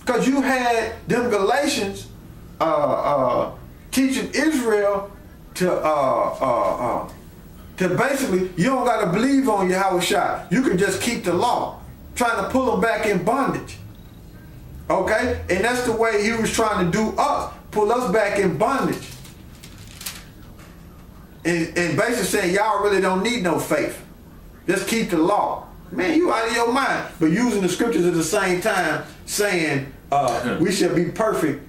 Because you had them Galatians teaching Israel to basically, you don't got to believe on Yahweh Shai. You can just keep the law. Trying to pull them back in bondage. Okay? And that's the way he was trying to do us. Pull us back in bondage. And basically saying, y'all really don't need no faith. Just keep the law. Man, you out of your mind. But using the scriptures at the same time, saying we should be perfect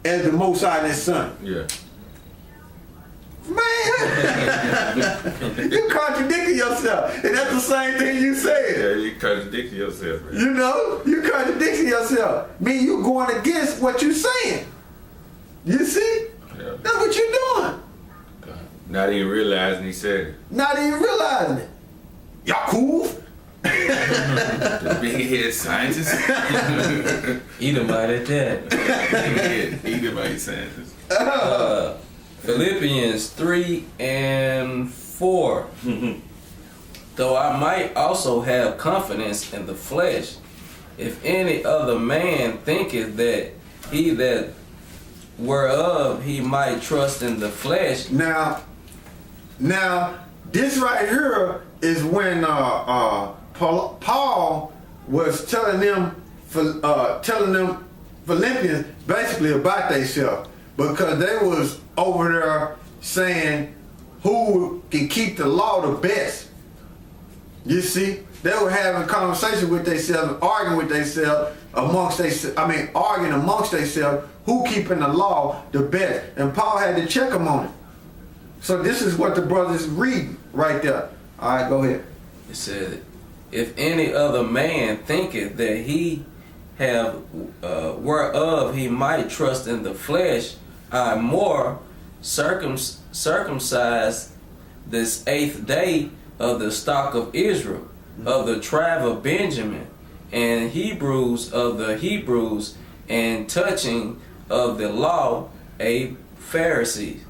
as the Most High and His Son. Yeah. Man, you contradicting yourself. And that's the same thing you said. Yeah, you contradicting yourself, man. You know, you contradicting yourself. Mean you going against what you saying. You see? Yeah. That's what you're doing. Not even realizing he said it. Not even realizing it. Y'all cool? The big head scientist. Edomite at that. Edomite scientist. Philippians 3:4. Though I might also have confidence in the flesh, if any other man thinketh that he that whereof he might trust in the flesh. Now, this right here is when Paul was telling them Philippians basically about themselves, because they was over there saying who can keep the law the best. You see, they were having conversation with themselves, arguing with themselves arguing amongst themselves who keeping the law the best, and Paul had to check them on it. So this is what the brothers read right there. All right, go ahead. It said, if any other man thinketh that he have whereof he might trust in the flesh, I more circumcised this 8th day of the stock of Israel, of the tribe of Benjamin, and Hebrews of the Hebrews, and touching of the law a Pharisee.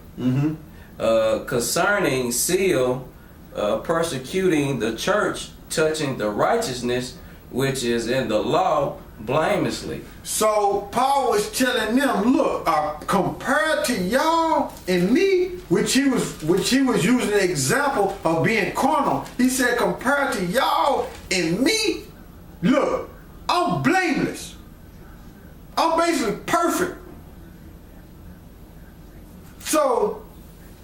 Concerning seal, persecuting the church, touching the righteousness which is in the law, blamelessly. So Paul was telling them, look, compared to y'all and me, which he was using an example of being carnal. He said, compared to y'all and me, look, I'm blameless. I'm basically perfect. So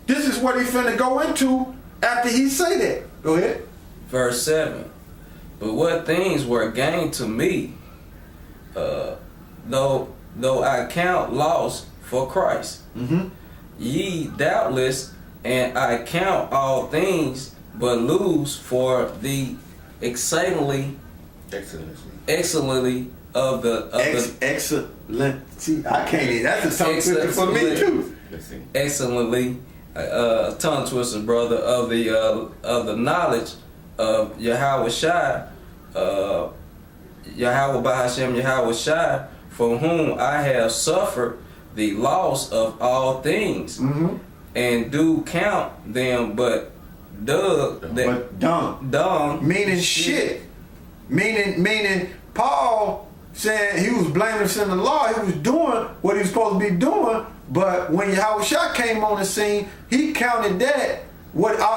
this is what he finna go into after he say that. Go ahead. Verse 7. But what things were gained to me, though I count loss for Christ. Ye doubtless, and I count all things, but lose for the exceedingly of the excellency. I can't even. That's a tongue twister for me too. Excellently, tongue twister, brother, of the knowledge of Yahweh Shai, Yahweh Bahashem Yahweh Shai, for whom I have suffered the loss of all things, and do count them but dung, meaning shit. Meaning Paul said he was blameless in the law. He was doing what he was supposed to be doing, but when Yahweh Shai came on the scene, he counted that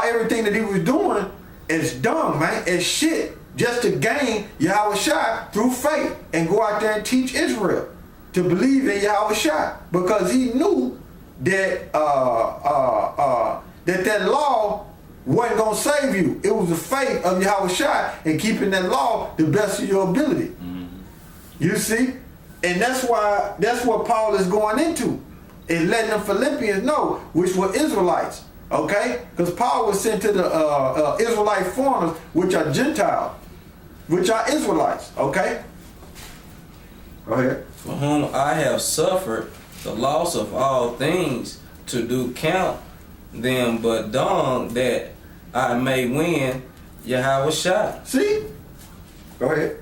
everything that he was doing as dung, man, as shit, just to gain Yahweh Shai through faith and go out there and teach Israel to believe in Yahweh Shai, because he knew that that law wasn't gonna save you. It was the faith of Yahweh Shai and keeping that law the best of your ability. You see, and that's what Paul is going into, is letting the Philippians know, which were Israelites. Okay, because Paul was sent to the Israelite foreigners, which are Gentiles, which are Israelites. Okay, go ahead. For whom I have suffered the loss of all things, to do count them but dung, that I may win Yahweh Shai. See? Go ahead.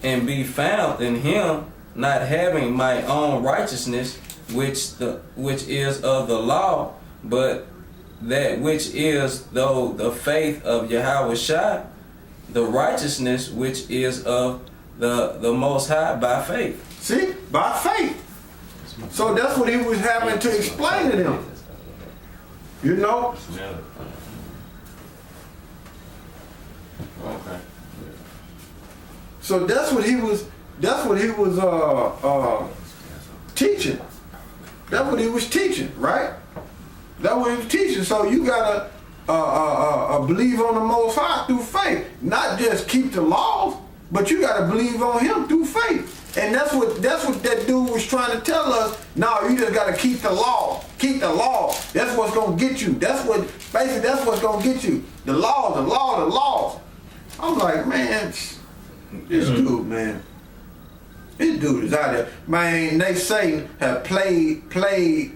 And be found in him, not having my own righteousness, which is of the law, but that which is though the faith of Yahweh Shai, the righteousness which is of the Most High by faith. See? By faith. So that's what he was having to explain to them. You know? Smell it. Okay. So that's what he was teaching. That's what he was teaching, right? That's what he was teaching. So you gotta believe on the Most High through faith. Not just keep the laws, but you gotta believe on him through faith. And that's what that dude was trying to tell us. No, you just gotta keep the law. Keep the law. That's what's gonna get you. That's what's gonna get you. The law, the law, the laws. I'm like, man, this dude, man. This dude is out there. Man, they say have played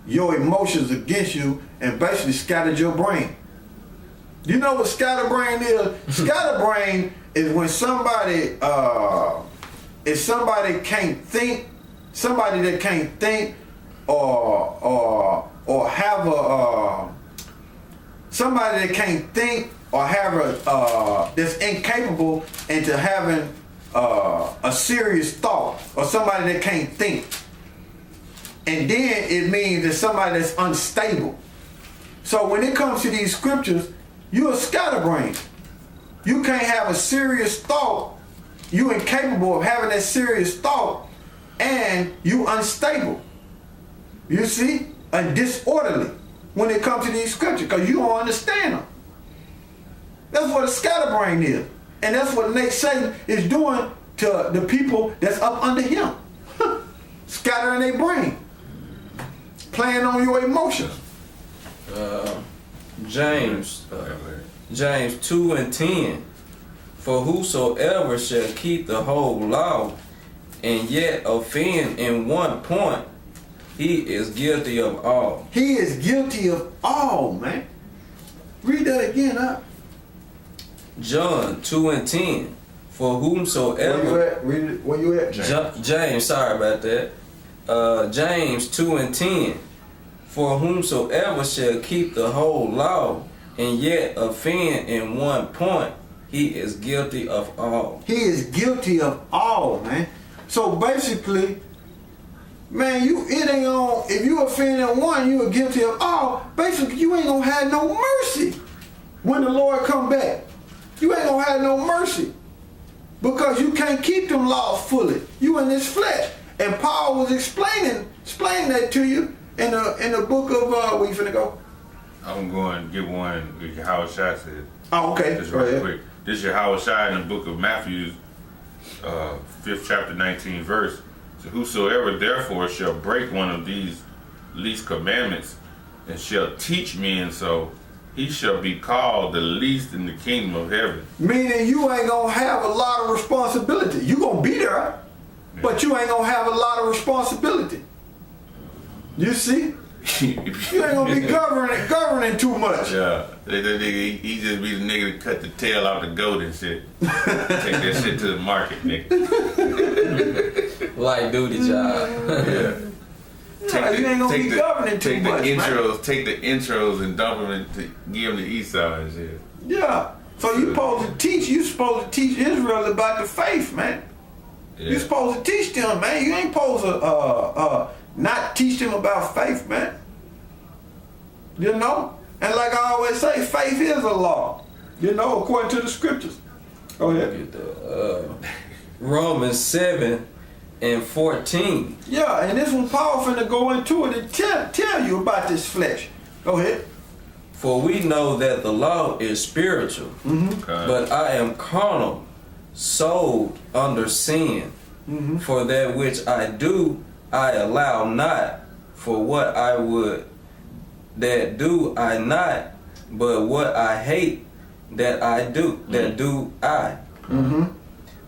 your emotions against you and basically scattered your brain. You know what scatterbrain is? Scatterbrain is when somebody can't think, somebody that can't think or have somebody that can't think or have that's incapable into having a serious thought, or somebody that can't think. And then it means that somebody that's unstable. So when it comes to these scriptures, you're a scatterbrain. You can't have a serious thought. You're incapable of having that serious thought, and you unstable. You see? And disorderly when it comes to these scriptures, because you don't understand them. That's what a scatterbrain is. And that's what Satan is doing to the people that's up under him. Scattering their brain. Playing on your emotions. James 2:10. For whosoever shall keep the whole law and yet offend in one point, he is guilty of all. He is guilty of all, man. Read that again, huh? John 2:10. For whomsoever. Where you at? Read it. Where you at? James, sorry about that. James 2:10. For whomsoever shall keep the whole law and yet offend in one point, he is guilty of all. He is guilty of all, man. So basically, man, it ain't on. If you offend in one, you are guilty of all. Basically, you ain't gonna have no mercy when the Lord come back. You ain't gonna have no mercy because you can't keep them laws fully. You in this flesh, and Paul was explaining that to you in the book of where you finna go? I'm going to get one Howard Shai said. Oh, okay. Just right quick. This is Howard Shai in the book of Matthew, 5th chapter, 19th verse. So whosoever therefore shall break one of these least commandments and shall teach men so, he shall be called the least in the kingdom of heaven. Meaning you ain't gonna have a lot of responsibility. You gonna be there, but you ain't gonna have a lot of responsibility. You see? You ain't gonna be governing too much. Yeah, he just be the nigga that cut the tail off the goat and shit. Take that shit to the market, nigga. Light duty job. Yeah. You ain't gonna be governing too much. Take the intros and dump them and give them to Esau and shit. Yeah. So you supposed to teach Israel about the faith, man. Yeah. You supposed to teach them, man. You ain't supposed to not teach them about faith, man. You know? And like I always say, faith is a law. You know, according to the scriptures. Go ahead. Romans 7:14. Yeah, and this one Paul finna go into it and tell you about this flesh. Go ahead. For we know that the law is spiritual, but I am carnal, sold under sin. For that which I do, I allow not. For what I would, that do I not. But what I hate, that I do, that do I.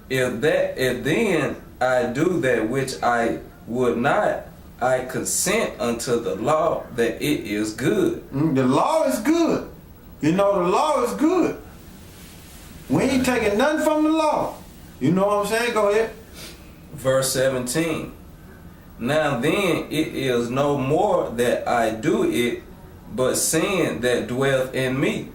If then I do that which I would not, I consent unto the law that it is good. The law is good. You know, the law is good. We ain't taking nothing from the law. You know what I'm saying? Go ahead. Verse 17. Now then it is no more that I do it, but sin that dwelleth in me.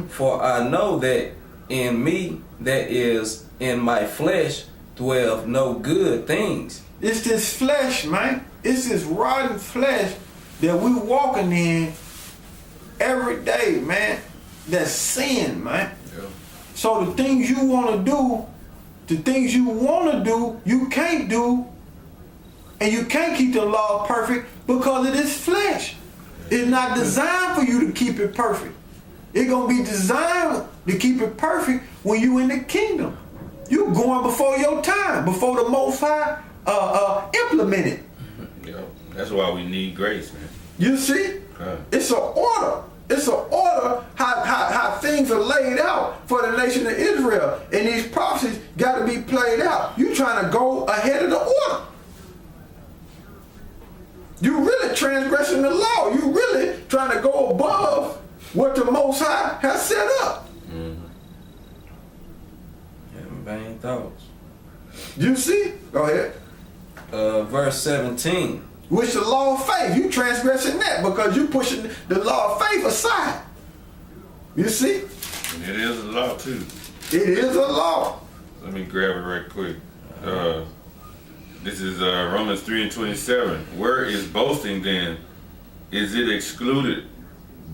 For I know that in me, that is in my flesh, dwelleth no good things. It's this flesh, man. It's this rotten flesh that we walking in every day, man. That's sin, man. Yeah. So the things you want to do, you can't do. And you can't keep the law perfect because of this flesh. It's not designed for you to keep it perfect. It's going to be designed to keep it perfect when you in the kingdom. You going before your time, before the Most High implement it. Yeah. That's why we need grace, man. You see? It's an order. It's an order how things are laid out for the nation of Israel. And these prophecies got to be played out. You trying to go ahead of the order. You really transgressing the law. You really trying to go above what the Most High has set up. Having vain thoughts. You see? Go ahead. Verse 17. Which the law of faith, you transgressing that because you pushing the law of faith aside. You see? And it is a law too. It is a law. Let me grab it right quick. This is Romans 3:27. Where is boasting then? Is it excluded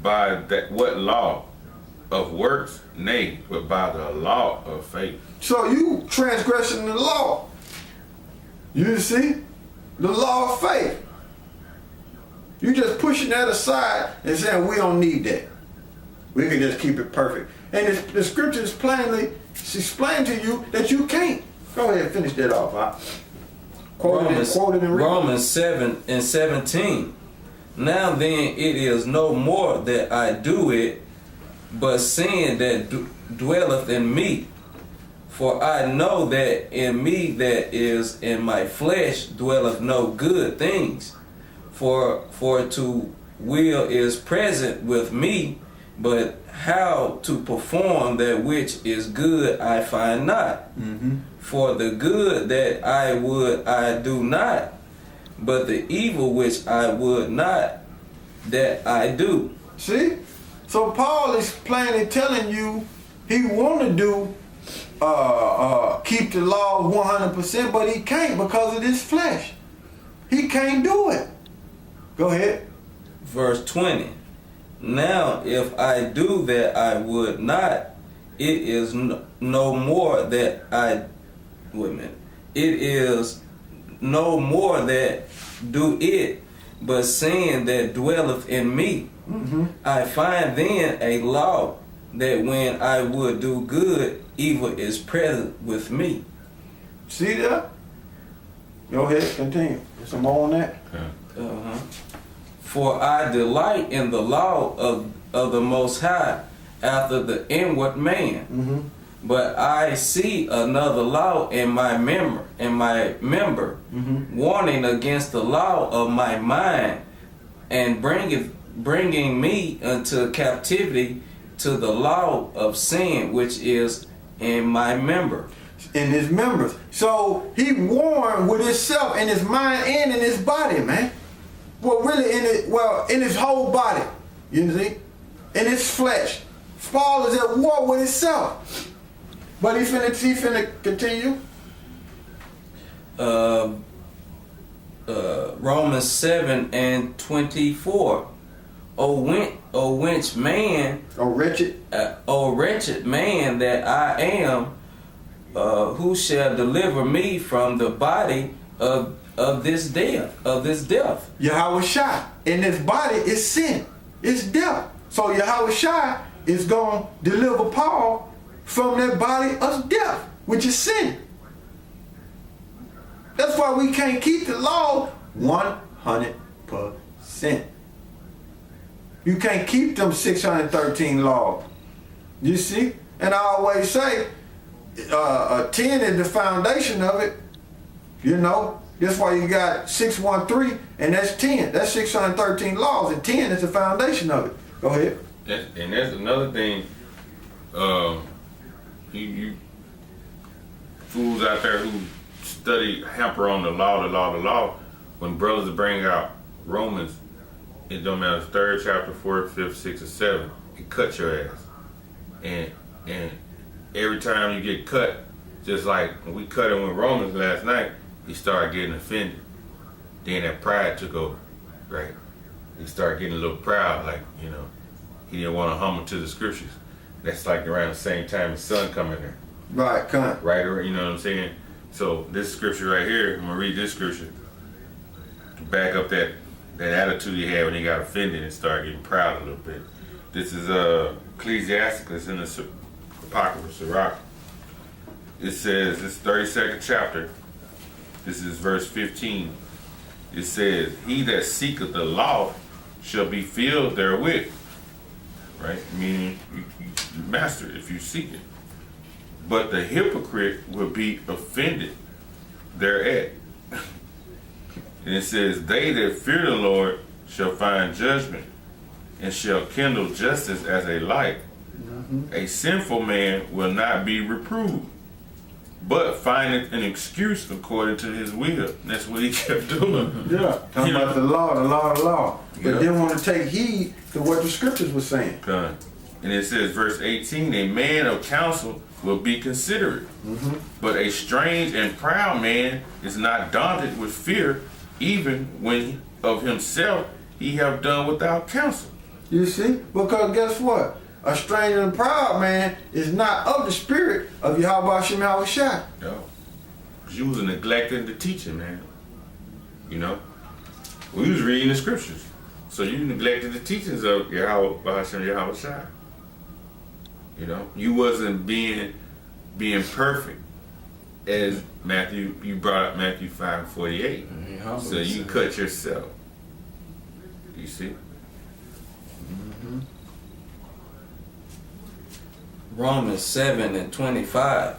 by that what law? Of works? Nay, but by the law of faith. So you transgressing the law. You see? The law of faith. You just pushing that aside and saying we don't need that. We can just keep it perfect. And the scriptures plainly explain to you that you can't. Go ahead and finish that off. Quoted in Romans 7:17. Now then it is no more that I do it, but sin that dwelleth in me. For I know that in me that is in my flesh dwelleth no good things. For to will is present with me, but how to perform that which is good I find not. For the good that I would I do not, but the evil which I would not, that I do. See? So Paul is plainly telling you he want to do keep the law 100%, but he can't because of this flesh. He can't do it. Go ahead. Verse 20. Now if I do that I would not, it is no more that I it is no more that do it, but sin that dwelleth in me. I find then a law that when I would do good, evil is present with me. See that? Go ahead, continue. Some more on that? For I delight in the law of the Most High after the inward man. But I see another law in my member, warning against the law of my mind, and bringing me into captivity to the law of sin which is in my member. In his members. So he warned with himself in his mind and in his body, man. Well, really in his whole body. You see? In his flesh. Paul is at war with himself. But he finna continue. Romans 7:24. O wretched man that I am, who shall deliver me from the body of this death? Yahweh Shai. In this body is sin. It's death. So Yahweh Shai is going to deliver Paul from that body of death, which is sin. That's why we can't keep the law 100%. You can't keep them 613 laws. You see? And I always say, 10 is the foundation of it. You know? That's why you got 613, and that's 10. That's 613 laws, and 10 is the foundation of it. Go ahead. And that's another thing. You fools out there who study hamper on the law. When brothers bring out Romans, it don't matter 3rd chapter, 4th, 5th, 6th, or 7th, it cuts your ass. And every time you get cut, Just like when we cut him with Romans last night, he started getting offended. Then that pride took over, right? He started getting a little proud, like, you know, he didn't want to humble to the scriptures. That's like around the same time his son coming there. Right, come. Right, or you know what I'm saying? So this scripture right here, I'm gonna read this scripture to back up that attitude he had when he got offended and started getting proud a little bit. This is Ecclesiasticus in the Apocrypha Sirach. It says, this 32nd chapter, this is verse 15. It says, he that seeketh the law shall be filled therewith. Right? Meaning, you master it if you seek it. But the hypocrite will be offended thereat. And it says, they that fear the Lord shall find judgment, and shall kindle justice as a light. A sinful man will not be reproved, but findeth an excuse according to his will. And that's what he kept doing. Yeah, talking about the law. But Yeah. didn't want to take heed to what the scriptures were saying. Done. And it says, verse 18, a man of counsel will be considerate, but a strange and proud man is not daunted with fear, even when of himself he have done without counsel. You see? Because guess what? A strange and proud man is not of the spirit of Yahweh Shem Yahushua. No. Because you was neglecting the teaching, man. You know? We was reading the scriptures. So you neglected the teachings of Yahweh Hashem Yahushua. You know? You wasn't being perfect. As Matthew, you brought up Matthew 5:48. So you cut yourself. You see? Romans 7:25.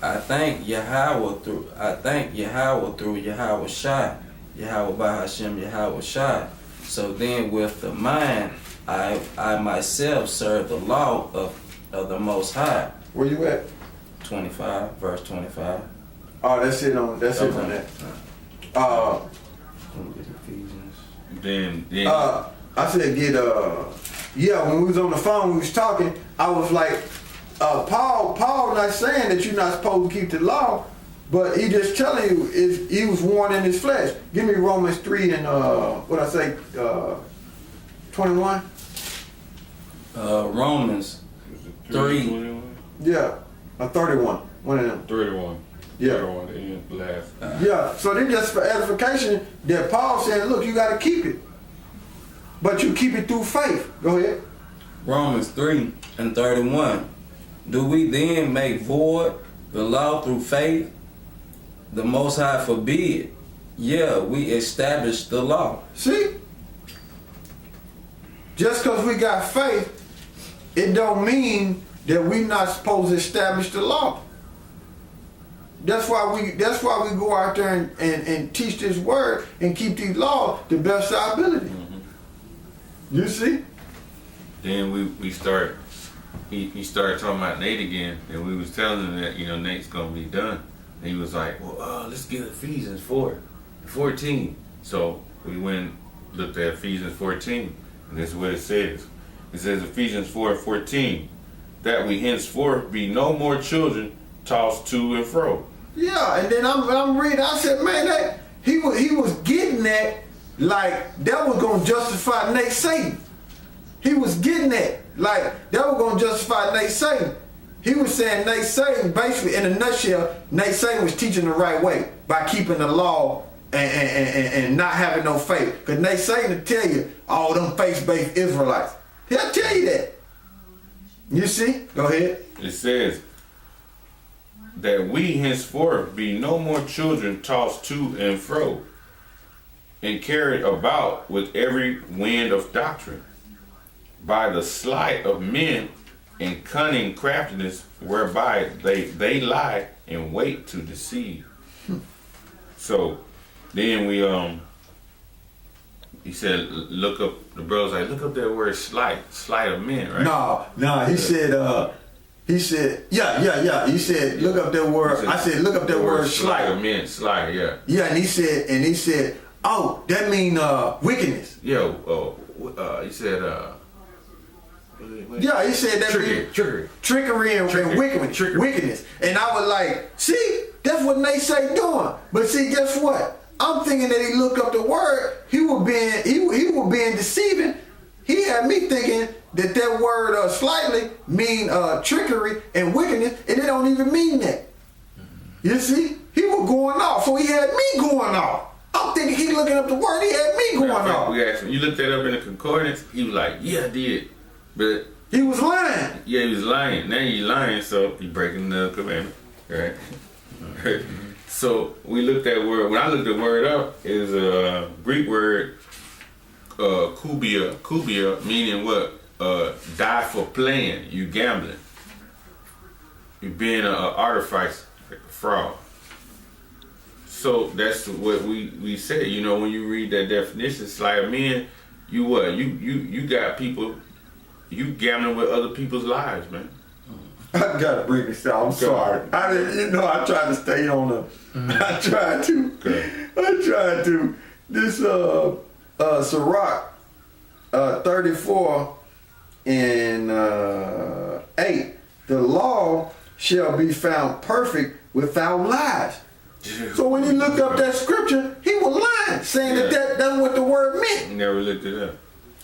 I thank Yahweh through Yahweh Shai, Yahweh by Hashem Yahweh Shai. So then with the mind I myself serve the law of the Most High. Where you at? 25, verse 25. Oh, that's it on that. Ephesians. Then I said when we was on the phone, we was talking, I was like, Paul not saying that you're not supposed to keep the law, but he just telling you he was warned in his flesh. Give me Romans 3 and 21. Romans 3. Yeah, 31. One of them. 31. Yeah. 31, the end, last. Yeah, so then just for edification that Paul said, look, you got to keep it. But you keep it through faith. Go ahead. Romans 3:31. Do we then make void the law through faith? The Most High forbid. Yeah, we establish the law. See? Just because we got faith, it don't mean that we not supposed to establish the law. That's why we go out there and teach this word and keep these laws the best of our ability. You see? Then we start. He started talking about Nate again, and we was telling him that Nate's gonna be done. And he was like, "Well, let's get Ephesians 4:14." So we went and looked at Ephesians 14, and this is what it says. It says Ephesians 4:14, that we henceforth be no more children tossed to and fro. Yeah, and then I'm reading. I said, man, that he was getting that like that was gonna justify Nate Satan. He was getting that like that was gonna justify Nate Satan. He was saying Nate Satan, basically in a nutshell, Nate Satan was teaching the right way by keeping the law and not having no faith. Because Nate Satan will tell you, all them faith-based Israelites. He'll tell you that. You see? Go ahead. It says that we henceforth be no more children tossed to and fro and carried about with every wind of doctrine by the sleight of men and cunning craftiness whereby they lie and wait to deceive. So then he said, look up, the brother's like, look up that word sleight of men, right? No, he said, yeah. He said, look up that word. I said, look up that word sleight sleight. of men, sleight, yeah. Yeah, and he said, oh, that mean wickedness. He said, Yeah, he said that trickery and wickedness. And I was like, see, that's what they say doing. But see, guess what? I'm thinking that he looked up the word. He was being deceiving. He had me thinking that word slightly mean trickery and wickedness, and it don't even mean that. You see, he was going off, so he had me going off. I'm thinking he looking up the word. He had me going off. We asked him, you looked that up in the concordance. He was like, yeah, I did, but he was lying. Yeah, he was lying. Now he's lying, so he breaking the commandment, right? So we looked at word. When I looked the word up, is a Greek word, kubia, meaning what? Die for playing. You gambling. You being an artificer, like a fraud. So that's what we say. You know, when you read that definition, it's like, man, you what? You got people. You gambling with other people's lives, man. I gotta bring this out. I'm sorry. I tried to stay on the. I tried to. Okay. I tried to. This Sirach 34 and 8. The law shall be found perfect without lies. So when he looked up that scripture, he was lying, saying that's what the word meant. He never looked it up.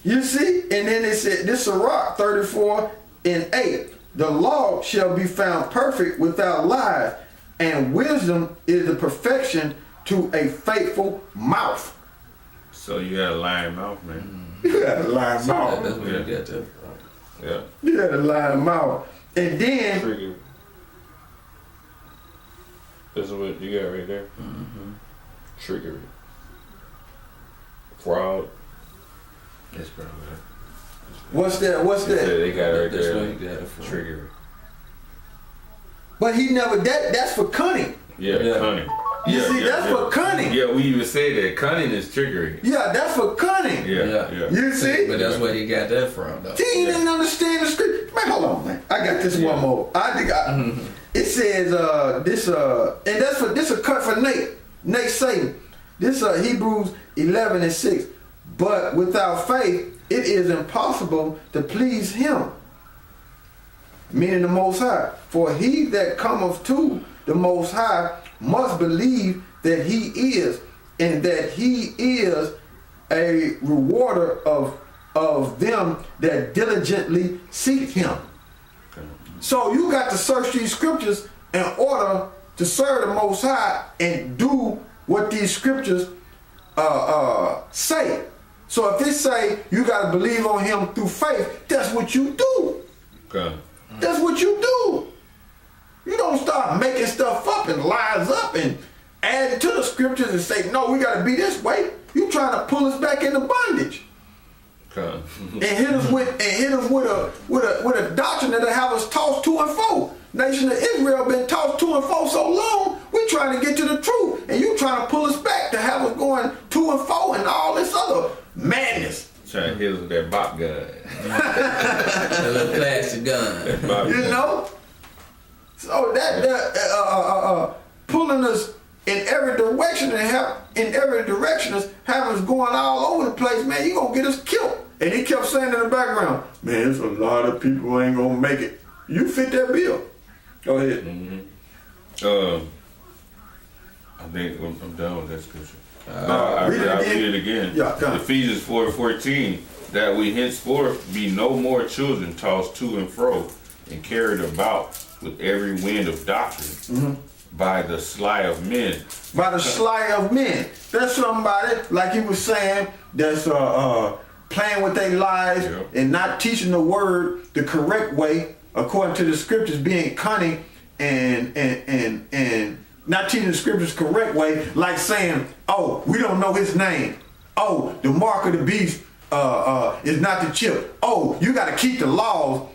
You see? And then it said, this Sirach 34 and 8. The law shall be found perfect without lies, and wisdom is the perfection to a faithful mouth. So you got a lying mouth, man. You got a lying mouth. That's where you got that from. Yeah. You got a lying mouth. And then... Trigger. That's what you got right there. Mm-hmm. Trigger. Fraud. That's probably right. What's that? They got it right That's there. where you got it from. Trigger. But he never, that's for cunning. Yeah, cunning. You see, that's for cunning. Yeah, we even say that cunning is trickery. Yeah, that's for cunning. Yeah. You see? But that's where he got that from, though. See, you didn't understand the script. Man, hold on, man. I got this one more. It says and this a cut for Nate Satan. This Hebrews 11 and 6. But without faith, it is impossible to please him, meaning the Most High. For he that cometh to the Most High must believe that he is, and that he is a rewarder of them that diligently seek him. So you got to search these scriptures in order to serve the Most High and do what these scriptures say. So if they say you got to believe on him through faith, that's what you do. Okay. That's what you do. You don't start making stuff up and lies up and add it to the scriptures and say, no, we got to be this way. You trying to pull us back into bondage. Okay. and hit us with a doctrine that'll have us tossed to and fro. Nation of Israel been tossed to and fro so long, we trying to get to the truth, and you trying to pull us back to have us going to and fro and all this other madness. Trying to hit us with that bop gun. That little plastic gun. You know? So that pulling us in every direction us having us going all over the place, man, you gonna get us killed. And he kept saying in the background, man, there's a lot of people who ain't gonna make it. You fit that bill. Go ahead. Mm-hmm. I think I'm done with that scripture. I'll read it again. Yeah, Ephesians 4:14, that we henceforth be no more children tossed to and fro and carried about with every wind of doctrine by the sleight of men. By the sleight of men. There's somebody, like he was saying, that's playing with their lives and not teaching the word the correct way, according to the scriptures, being cunning and not teaching the scriptures correct way, like saying, oh, we don't know his name. Oh, the mark of the beast is not the chip. Oh, you got to keep the laws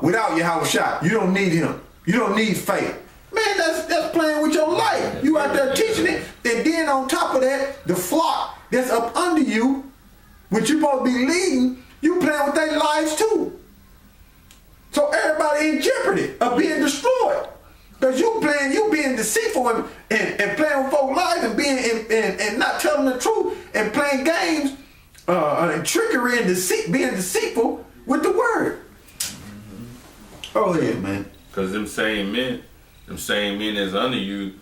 without Yahushua. You don't need him. You don't need faith. Man, that's playing with your life. You out there teaching it, and then on top of that, the flock that's up under you, which you supposed to be leading, you playing with their lives too. So everybody in jeopardy of being destroyed. Because you being deceitful and playing with folks' lives and being and not telling the truth and playing games and trickery and deceit, being deceitful with the word. Oh yeah, man. Because them same men that's under you,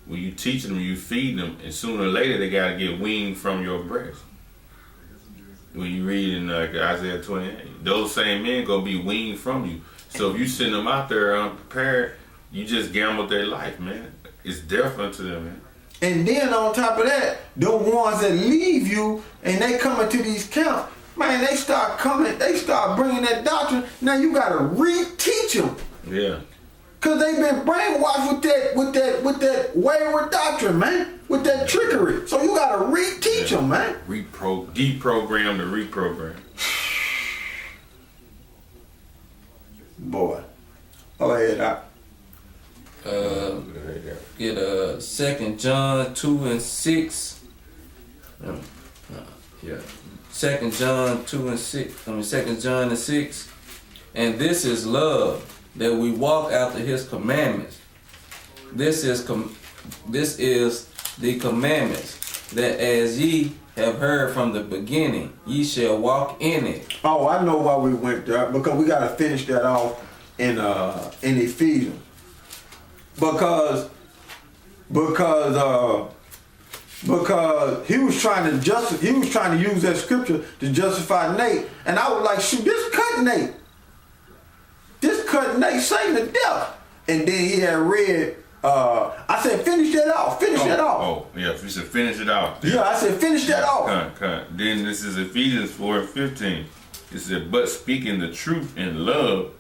when you teach them, you feed them, and sooner or later they gotta get weaned from your breast. When you read in Isaiah 28, those same men gonna be weaned from you. So if you send them out there unprepared, you just gambled their life, man. It's death unto them, man. And then on top of that, the ones that leave you and they come into these camps, man, they start bringing that doctrine. Now you gotta reteach them. Yeah. Cause they've been brainwashed with that wayward doctrine, man, with that trickery. So you gotta reteach them, man. Deprogram to reprogram. Boy, go ahead, Doc. Get 2 John 2 and 6. Yeah. 2 John 2 and 6. 2 John and 6. And this is love, that we walk after his commandments. This is the commandments, that as ye have heard from the beginning, ye shall walk in it. Oh, I know why we went there, because we gotta finish that off in Ephesians. Because he was trying to use that scripture to justify Nate, and I was like, shoot, this cut Nate Satan to death. And then he had read, I said, finish that off. Oh, yeah, you said finish it off. Yeah, I said, finish that off. Then this is Ephesians 4 and 15. It said, but speaking the truth in love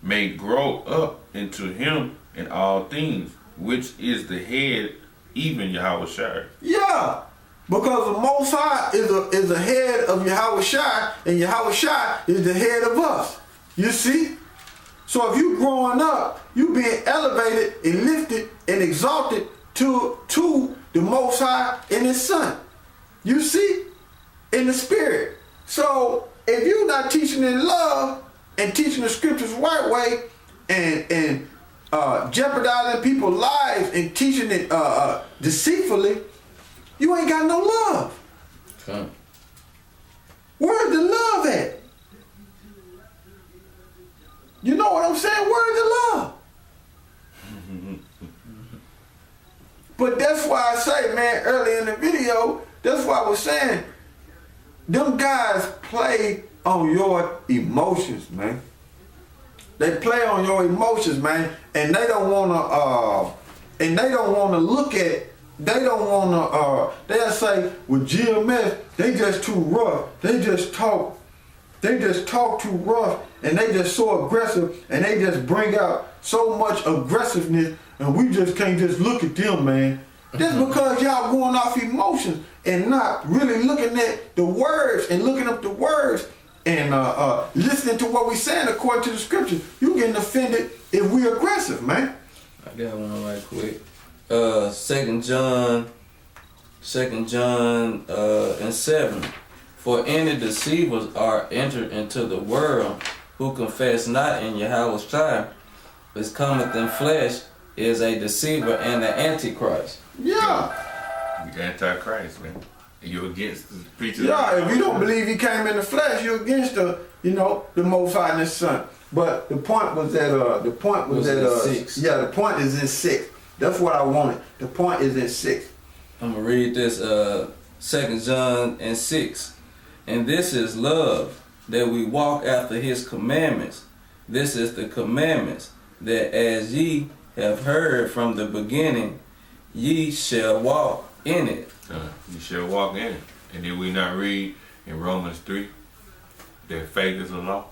may grow up into him in all things, which is the head, even Yahweh Shai. Yeah, because the Most High is the head of Yahweh Shai, and Yahweh Shai is the head of us. You see? So if you growing up, you being elevated and lifted and exalted to the Most High and His Son. You see? In the Spirit. So if you're not teaching in love and teaching the scriptures the right way and jeopardizing people's lives and teaching it deceitfully, you ain't got no love. Okay. Where's the love at? You know what I'm saying? Where's the love? But that's why I say, man, early in the video, that's why I was saying, them guys play on your emotions, man. They play on your emotions, man, and they don't wanna look at. They don't wanna. They'll say with GMS, they just too rough. They just talk too rough, and they just so aggressive, and they just bring out so much aggressiveness, and we just can't just look at them, man. That's because y'all going off emotions and not really looking at the words and looking up the words and listening to what we saying according to the scripture. You getting offended if we aggressive, man. I got one right quick. 2 John and 7. For any deceivers are entered into the world, who confess not in Yahweh Shai, which cometh in flesh, is a deceiver and an antichrist. Yeah. You antichrist, man. You're against the preachers. Yeah, if you don't believe he came in the flesh, you're against the Most High and His Son. But the point was that the point is in 6. That's what I wanted. The point is in 6. I'm gonna read this 2 John and 6. And this is love, that we walk after his commandments. This is the commandments, that as ye have heard from the beginning, ye shall walk in it. You shall walk in it. And did we not read in Romans 3 that faith is a law?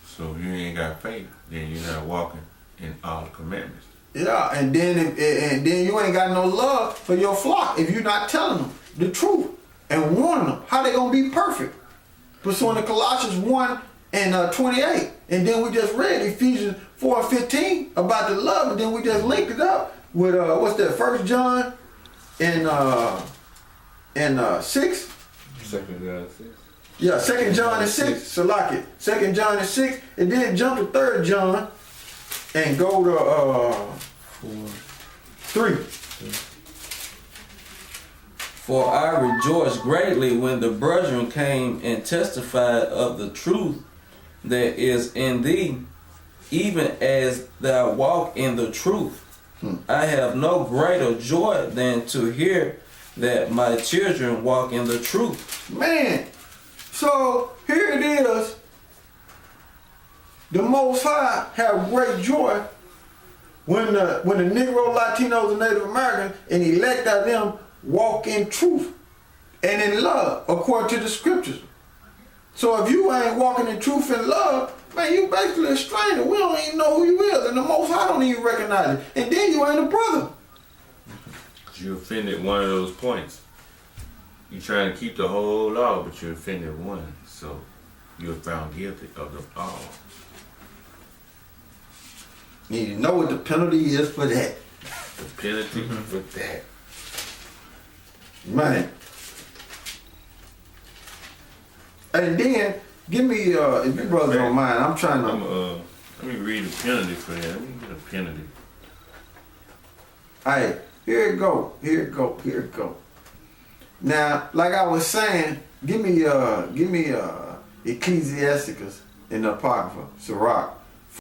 So if you ain't got faith, then you're not walking in all the commandments. Yeah, and then you ain't got no love for your flock if you're not telling them the truth and warning them how they gonna be perfect. Pursuing the Colossians 1 and 28, and then we just read Ephesians 4 and 15 about the love, and then we just linked it up with 1 John and 6. 2 John 6. Yeah, 2 John and 6. So like it. 2 John and 6, and then jump to 3 John and go to 3. For I rejoiced greatly when the brethren came and testified of the truth that is in thee, even as thou walk in the truth. I have no greater joy than to hear that my children walk in the truth. Man, so here it is. The Most High have great joy when the Negro, Latinos, and Native Americans and elect of them walk in truth and in love according to the scriptures. So if you ain't walking in truth and love, man, you basically a stranger. We don't even know who you is, and the Most High don't even recognize it. And then you ain't a brother. You offended one of those points. You trying to keep the whole law, but you offended one, so you're found guilty of them all. You know what the penalty is for that. The penalty for that. Man. And then, give me, if you brothers don't mind, I'm trying to... let me read the penalty for that. Let me get a penalty. Hey, here it go. Now, like I was saying, give me Ecclesiasticus in the Apocrypha, Sirach.